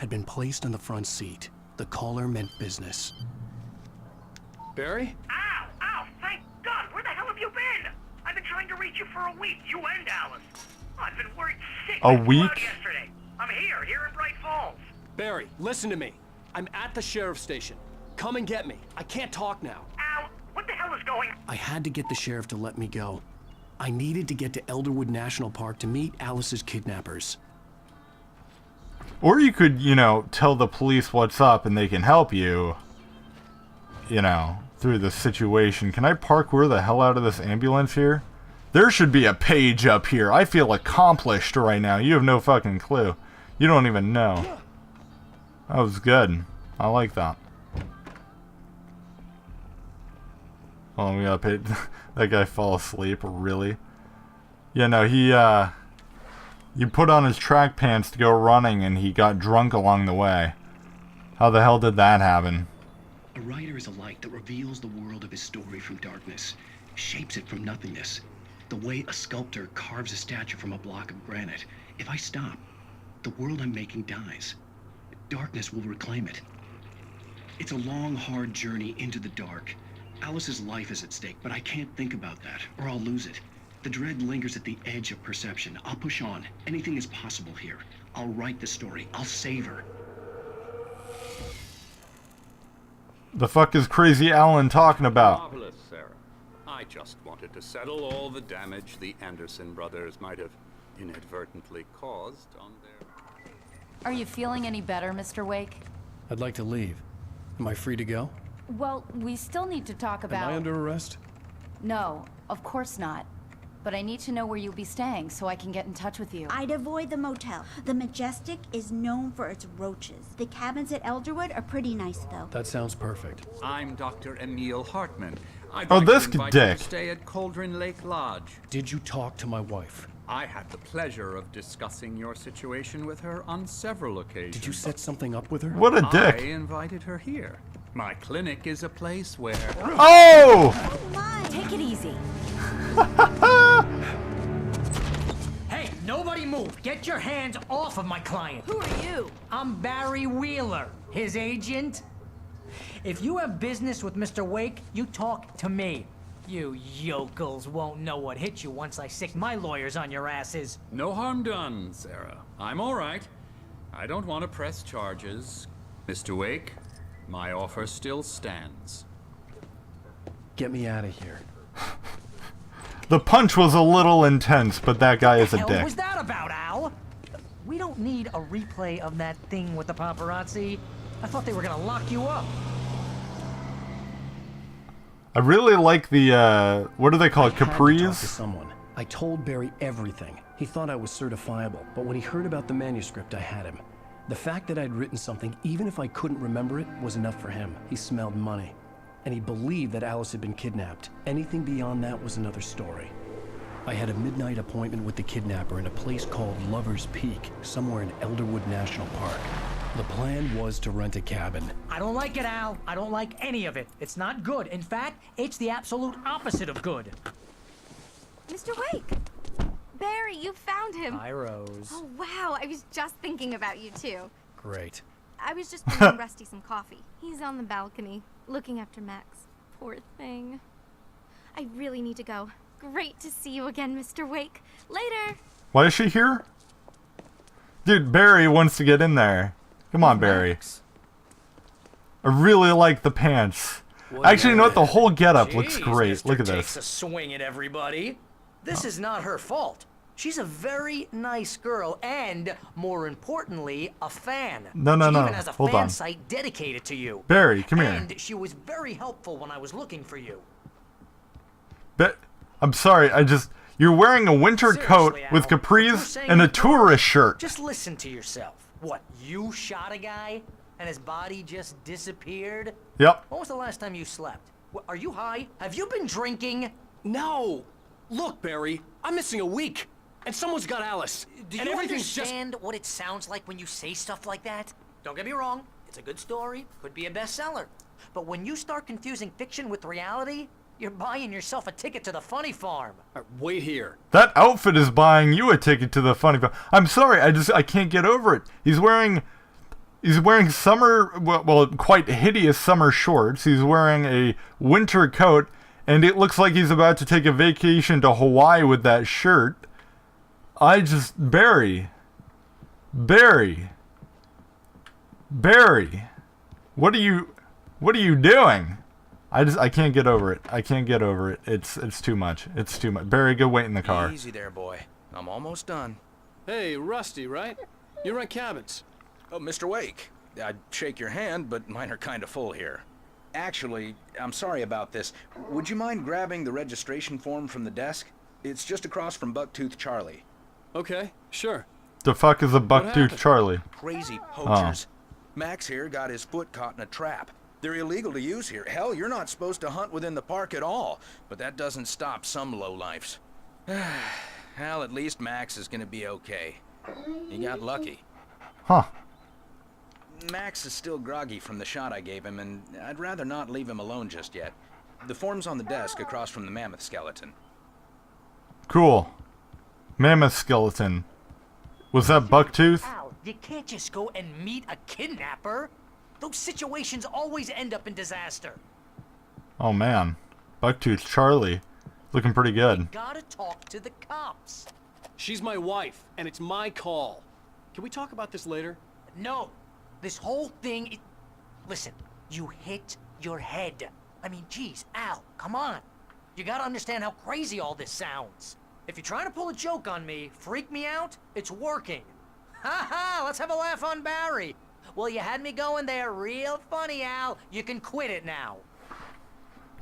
had been placed on the front seat. The caller meant business. Barry? Ow! Ow! Thank God! Where the hell have you been? I've been trying to reach you for a week, you and Alice. I've been worried sick. A I flew out week? yesterday. I'm here in Bright Falls. Barry, listen to me. I'm at the sheriff's station. Come and get me. I can't talk now. Al, what the hell is going on? I had to get the sheriff to let me go. I needed to get to Elderwood National Park to meet Alice's kidnappers. Or you could, you know, tell the police what's up and they can help you, you know, through the situation. Can I parkour the hell out of this ambulance here? There should be a page up here. I feel accomplished right now. You have no fucking clue. You don't even know. That was good. I like that. Hold on, we gotta pay. That guy fall asleep, really? Yeah, no, you put on his track pants to go running and he got drunk along the way. How the hell did that happen? A writer is a light that reveals the world of his story from darkness, shapes it from nothingness. The way a sculptor carves a statue from a block of granite. If I stop, the world I'm making dies. Darkness will reclaim it. It's a long, hard journey into the dark. Alice's life is at stake, but I can't think about that, or I'll lose it. The dread lingers at the edge of perception. I'll push on. Anything is possible here. I'll write the story. I'll save her. The fuck is Crazy Alan talking about? Marvelous, Sarah. I just wanted to settle all the damage the Anderson brothers might have inadvertently caused on their... Are you feeling any better, Mr. Wake? I'd like to leave. Am I free to go? Well, we still need to talk about... Am I under arrest? No, of course not. But I need to know where you'll be staying so I can get in touch with you. I'd avoid the motel. The Majestic is known for its roaches. The cabins at Elderwood are pretty nice, though. That sounds perfect. I'm Dr. Emil Hartman. I'd Oh, like this to invite dick. you to stay at Cauldron Lake Lodge. Did you talk to my wife? I had the pleasure of discussing your situation with her on several occasions. Did you set something up with her? What a I dick. invited her here. My clinic is a place where... Oh! Oh my! Take it easy. Hey, nobody move! Get your hands off of my client! Who are you? I'm Barry Wheeler, his agent. If you have business with Mr. Wake, you talk to me. You yokels won't know what hit you once I sick my lawyers on your asses. No harm done, Sarah. I'm all right. I don't want to press charges. Mr. Wake, my offer still stands. Get me out of here. The punch was a little intense, but that guy is a What the hell dick. was that about, Al? We don't need a replay of that thing with the paparazzi. I thought they were gonna lock you up. I really like the, what do they call it, I had to talk to capris? someone. I told Barry everything. He thought I was certifiable, but when he heard about the manuscript, I had him. The fact that I'd written something, even if I couldn't remember it, was enough for him. He smelled money. And he believed that Alice had been kidnapped. Anything beyond that was another story. I had a midnight appointment with the kidnapper in a place called Lover's Peak, somewhere in Elderwood National Park. The plan was to rent a cabin. I don't like it, Al. I don't like any of it. It's not good. In fact, it's the absolute opposite of good. Mr. Wake! Barry, you found him! Hi, Rose. Oh, wow, I was just thinking about you, too. Great. I was just bringing Rusty some coffee. He's on the balcony, looking after Max. Poor thing. I really need to go. Great to see you again, Mr. Wake. Later! Why is she here? Dude, Barry wants to get in there. Come on, Barry. I really like the pants. Actually, you know what? The whole getup looks great. Look at Takes this. a swing at everybody. This is not her fault. She's a very nice girl, and more importantly, a fan. No, she no. even has a Hold fan on. site dedicated to you. Barry, come here. And she was very helpful when I was looking for you. But I'm sorry, you're wearing a winter coat Seriously, with Al, what you're capris saying and a is tourist shirt. Just listen to yourself. What, you shot a guy and his body just disappeared? Yep. When was the last time you slept? Are you high? Have you been drinking? No! Look, Barry, I'm missing a week. And someone's got Alice. Do and you everything's understand what it sounds like when you say stuff like that? Don't get me wrong, it's a good story, could be a bestseller. But when you start confusing fiction with reality, you're buying yourself a ticket to the funny farm. Wait here. That outfit is buying you a ticket to the funny farm. I'm sorry, I can't get over it. He's wearing He's wearing quite hideous summer shorts. He's wearing a winter coat, and it looks like he's about to take a vacation to Hawaii with that shirt. Barry, what are you doing? I can't get over it. I can't get over it. It's too much. It's too much. Barry, go wait in the car. Easy there, boy. I'm almost done. Hey, Rusty, right? You rent cabins. Oh, Mr. Wake. I'd shake your hand, but mine are kind of full here. Actually, I'm sorry about this. Would you mind grabbing the registration form from the desk? It's just across from Bucktooth Charlie. Okay, sure. The fuck is a Bucktooth Charlie? Crazy poachers. Max here got his foot caught in a trap. They're illegal to use here. Hell, you're not supposed to hunt within the park at all. But that doesn't stop some lowlifes. Well, at least Max is gonna be okay. He got lucky. Huh. Max is still groggy from the shot I gave him, and I'd rather not leave him alone just yet. The form's on the desk across from the mammoth skeleton. Cool. Mammoth skeleton. Was that Bucktooth? Al, you can't just go and meet a kidnapper. Those situations always end up in disaster. Oh man. Bucktooth Charlie. Looking pretty good. You gotta talk to the cops. She's my wife, and it's my call. Can we talk about this later? No. This whole thing Listen, you hit your head. I mean, geez, Al, come on. You gotta understand how crazy all this sounds. If you're trying to pull a joke on me, freak me out, it's working. Ha ha, let's have a laugh on Barry. Well, you had me going there real funny, Al. You can quit it now.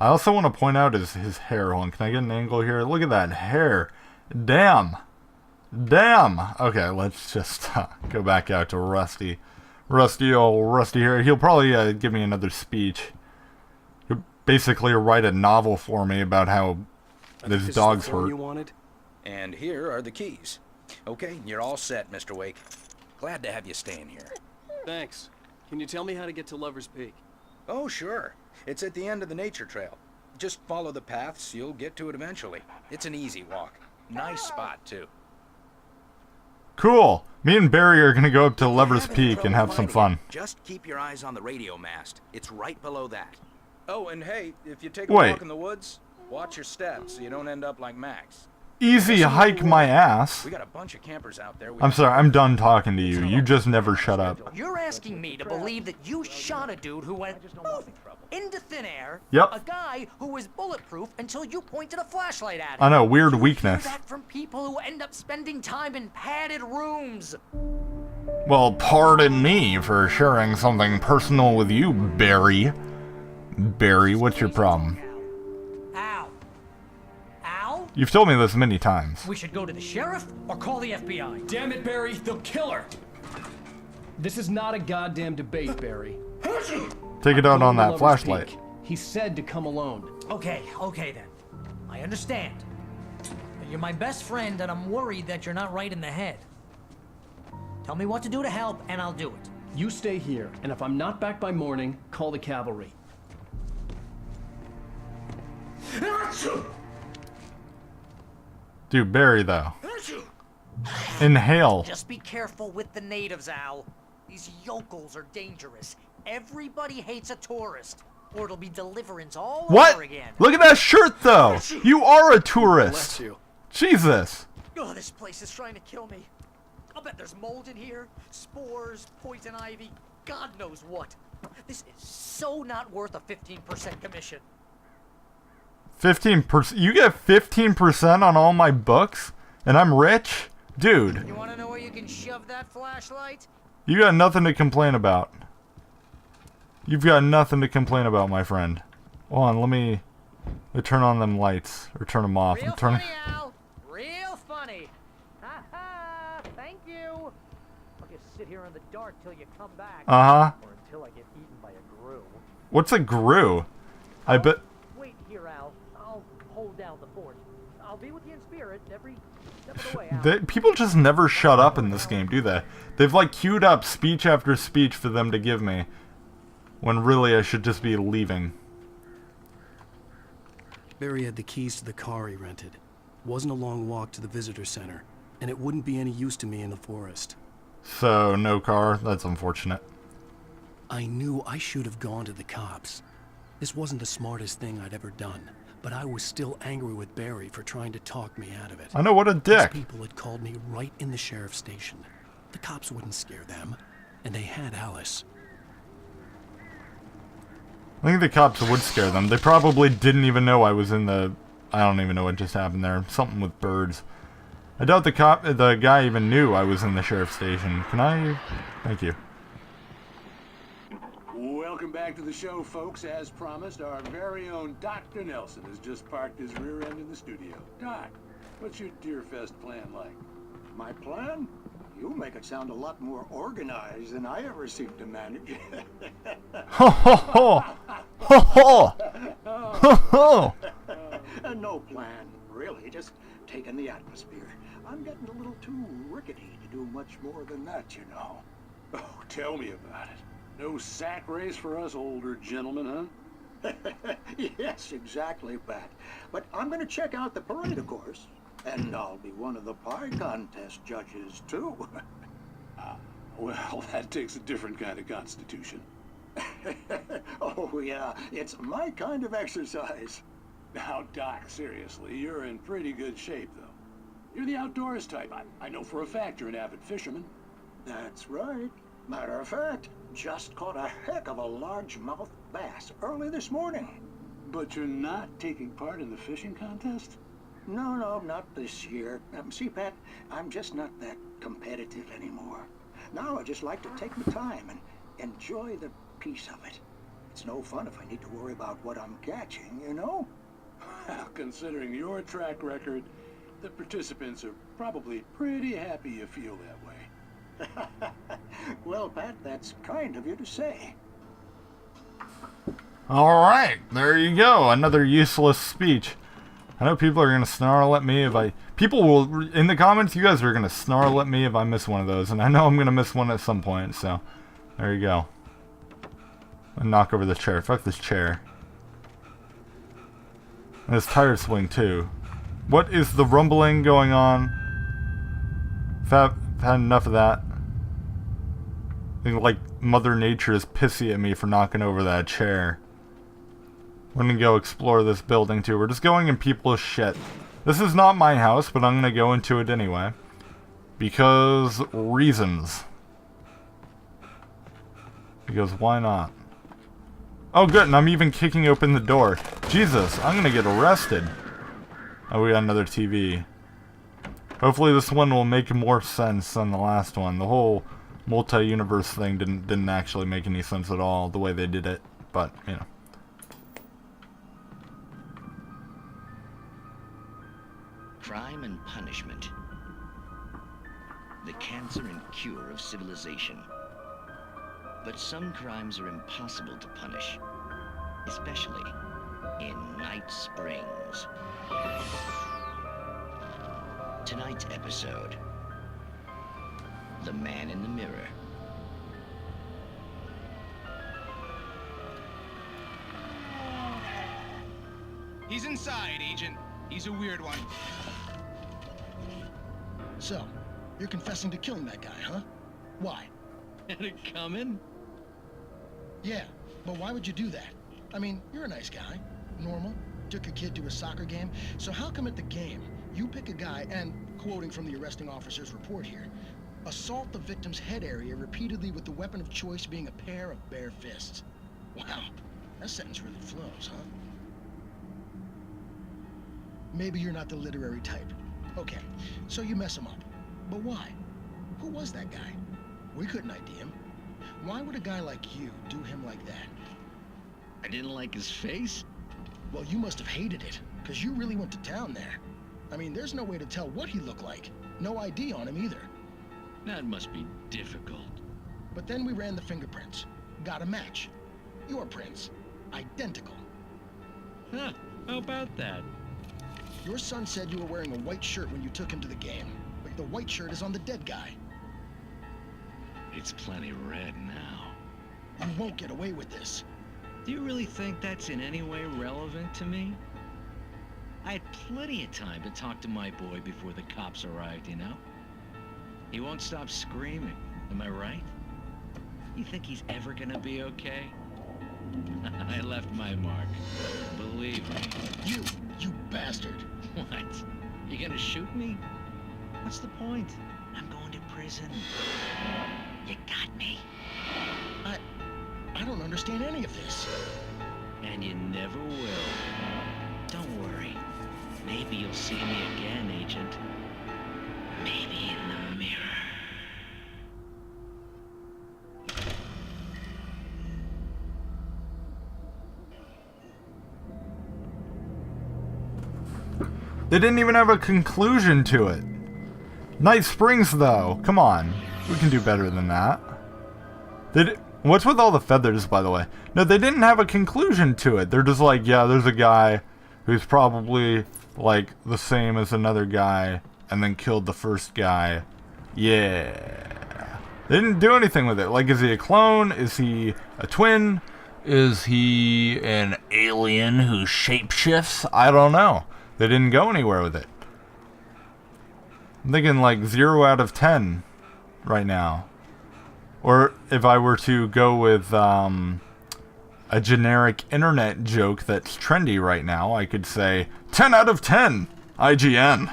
I also want to point out his hair. Hold on, can I get an angle here? Look at that hair. Damn. Okay, let's just go back out to Rusty. Old Rusty here. He'll probably give me another speech. He'll basically write a novel for me about how this dog's hurt. You wanted? And here are the keys. Okay, you're all set, Mr. Wake. Glad to have you staying here. Thanks. Can you tell me how to get to Lover's Peak? Oh, sure. It's at the end of the nature trail. Just follow the paths, you'll get to it eventually. It's an easy walk. Nice spot, too. Cool. Me and Barry are going to go up to Lover's Peak and have some fun. Just keep your eyes on the radio mast. It's right below that. Oh, and hey, if you take a Wait. walk in the woods, watch your steps so you don't end up like Max. Easy hike my ass. We got a bunch of campers out there. I'm sorry, I'm done talking to you. You just never shut up. You're asking me to believe that you shot a dude who went into thin air. Yep. A guy who was bulletproof until you pointed a flashlight at him. I know, weird You weakness. hear that from people who end up spending time in padded rooms. Well, pardon me for sharing something personal with you, Barry. Barry, what's your problem? Al. Al? You've told me this many times. We should go to the sheriff or call the FBI. Damn it, Barry, they'll kill her! This is not a goddamn debate, Barry. Take it out on that Lover's flashlight. Peak. He said to come alone. Okay then. I understand. You're my best friend, and I'm worried that you're not right in the head. Tell me what to do to help, and I'll do it. You stay here, and if I'm not back by morning, call the cavalry. Dude, Barry, though. Inhale. Just be careful with the natives, Al. These yokels are dangerous. Everybody hates a tourist, or it'll be deliverance all What? over again. Look at that shirt, though. You are a tourist. Bless you. Jesus. Oh, this place is trying to kill me. I'll bet there's mold in here, spores, poison ivy, God knows what. This is so not worth a 15% commission. 15%? You get 15% on all my books? And I'm rich? Dude, You want to know where you can shove that flashlight? you got nothing to complain about. You've got nothing to complain about, my friend. Hold on, let me turn on them lights. Or turn them off. Real I'm turning. funny, Al. Real funny. Ha ha. Thank you. I'll just sit here in the dark till you come back. Uh-huh. Or until I get eaten by a grue. What's a grue? I bet... Wait here, Al. I'll hold down the fort. I'll be with you in spirit every step of the way, Al. People just never shut up in this game, do they? They've like queued up speech after speech for them to give me. When really I should just be leaving. Barry had the keys to the car he rented. Wasn't a long walk to the visitor center, and it wouldn't be any use to me in the forest. So, no car. That's unfortunate. I knew I should have gone to the cops. This wasn't the smartest thing I'd ever done, but I was still angry with Barry for trying to talk me out of it. I know, what a dick. These people had called me right in the sheriff's station. The cops wouldn't scare them, and they had Alice. I think the cops would scare them. They probably didn't even know I was in the... I don't even know what just happened there. Something with birds. I doubt the guy even knew I was in the sheriff's station. Can I... Thank you. Welcome back to the show, folks. As promised, our very own Dr. Nelson has just parked his rear end in the studio. Doc, what's your Deerfest plan like? My plan? You make it sound a lot more organized than I ever seem to manage. Ho ho ho! Ho ho! Ho ho! No plan, really. Just taking the atmosphere. I'm getting a little too rickety to do much more than that, you know. Oh, tell me about it. No sack race for us older gentlemen, huh? Yes, exactly, Pat. But I'm going to check out the parade, of course. And I'll be one of the pie contest judges, too. Well, that takes a different kind of constitution. Oh, yeah. It's my kind of exercise. Now, Doc, seriously, you're in pretty good shape, though. You're the outdoors type. I know for a fact you're an avid fisherman. That's right. Matter of fact, just caught a heck of a largemouth bass early this morning. But you're not taking part in the fishing contest? No, not this year. See, Pat, I'm just not that competitive anymore. Now I just like to take my time and enjoy the peace of it. It's no fun if I need to worry about what I'm catching, you know? Well, considering your track record, the participants are probably pretty happy you feel that way. Well, Pat, that's kind of you to say. Alright, there you go. Another useless speech. I know people are going to snarl at me if I... People will... In the comments, you guys are going to snarl at me if I miss one of those. And I know I'm going to miss one at some point, so... There you go. And knock over the chair. Fuck this chair. And this tire swing, too. What is the rumbling going on? I've had enough of that. I think, like, Mother Nature is pissy at me for knocking over that chair. We're gonna go explore this building, too. We're just going in people's shit. This is not my house, but I'm gonna go into it anyway. Because... reasons. Because why not? Oh, good, and I'm even kicking open the door. Jesus, I'm gonna get arrested. Oh, we got another TV. Hopefully this one will make more sense than the last one. The whole multi-universe thing didn't actually make any sense at all, the way they did it. But, you know. Crime and punishment. The cancer and cure of civilization. But some crimes are impossible to punish, especially in Night Springs. Tonight's episode, The Man in the Mirror. He's inside, Agent. He's a weird one. So, you're confessing to killing that guy, huh? Why? Had it coming? Yeah, but why would you do that? I mean, you're a nice guy. Normal. Took a kid to a soccer game. So how come at the game, you pick a guy and, quoting from the arresting officer's report here, assault the victim's head area repeatedly with the weapon of choice being a pair of bare fists? Wow, that sentence really flows, huh? Maybe you're not the literary type. Okay, so you mess him up. But why? Who was that guy? We couldn't ID him. Why would a guy like you do him like that? I didn't like his face? Well, you must have hated it, because you really went to town there. I mean, there's no way to tell what he looked like. No ID on him either. That must be difficult. But then we ran the fingerprints. Got a match. Your prints. Identical. Huh, how about that? Your son said you were wearing a white shirt when you took him to the game. But the white shirt is on the dead guy. It's plenty red now. You won't get away with this. Do you really think that's in any way relevant to me? I had plenty of time to talk to my boy before the cops arrived, you know? He won't stop screaming, am I right? You think he's ever gonna be okay? I left my mark. Believe me. You bastard. What? You gonna shoot me? What's the point? I'm going to prison. You got me. I don't understand any of this. And you never will. Don't worry. Maybe you'll see me again, Agent. Maybe in the mirror. They didn't even have a conclusion to it. Night Springs, though. Come on. We can do better than that. What's with all the feathers, by the way? No, they didn't have a conclusion to it. They're just like, yeah, there's a guy who's probably, like, the same as another guy, and then killed the first guy. Yeah. They didn't do anything with it. Like, is he a clone? Is he a twin? Is he an alien who shapeshifts? I don't know. They didn't go anywhere with it. I'm thinking like 0 out of 10 right now. Or if I were to go with a generic internet joke that's trendy right now, I could say 10 out of 10 IGN.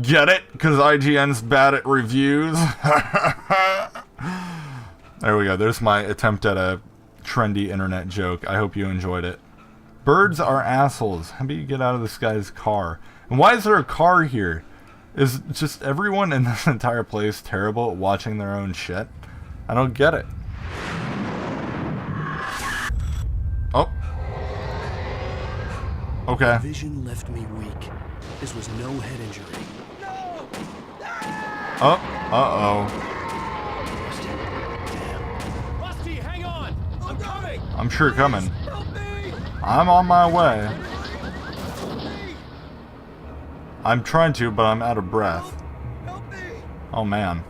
Get it? Because IGN's bad at reviews. There we go. There's my attempt at a trendy internet joke. I hope you enjoyed it. Birds are assholes. How about you get out of this guy's car? And why is there a car here? Is just everyone in this entire place terrible at watching their own shit? I don't get it. Oh. Okay. Vision left me weak. This was no head injury. Oh. Uh-oh. Rusty, hang on! I'm coming! I'm sure coming. I'm on my way. I'm trying to, but I'm out of breath. Oh man.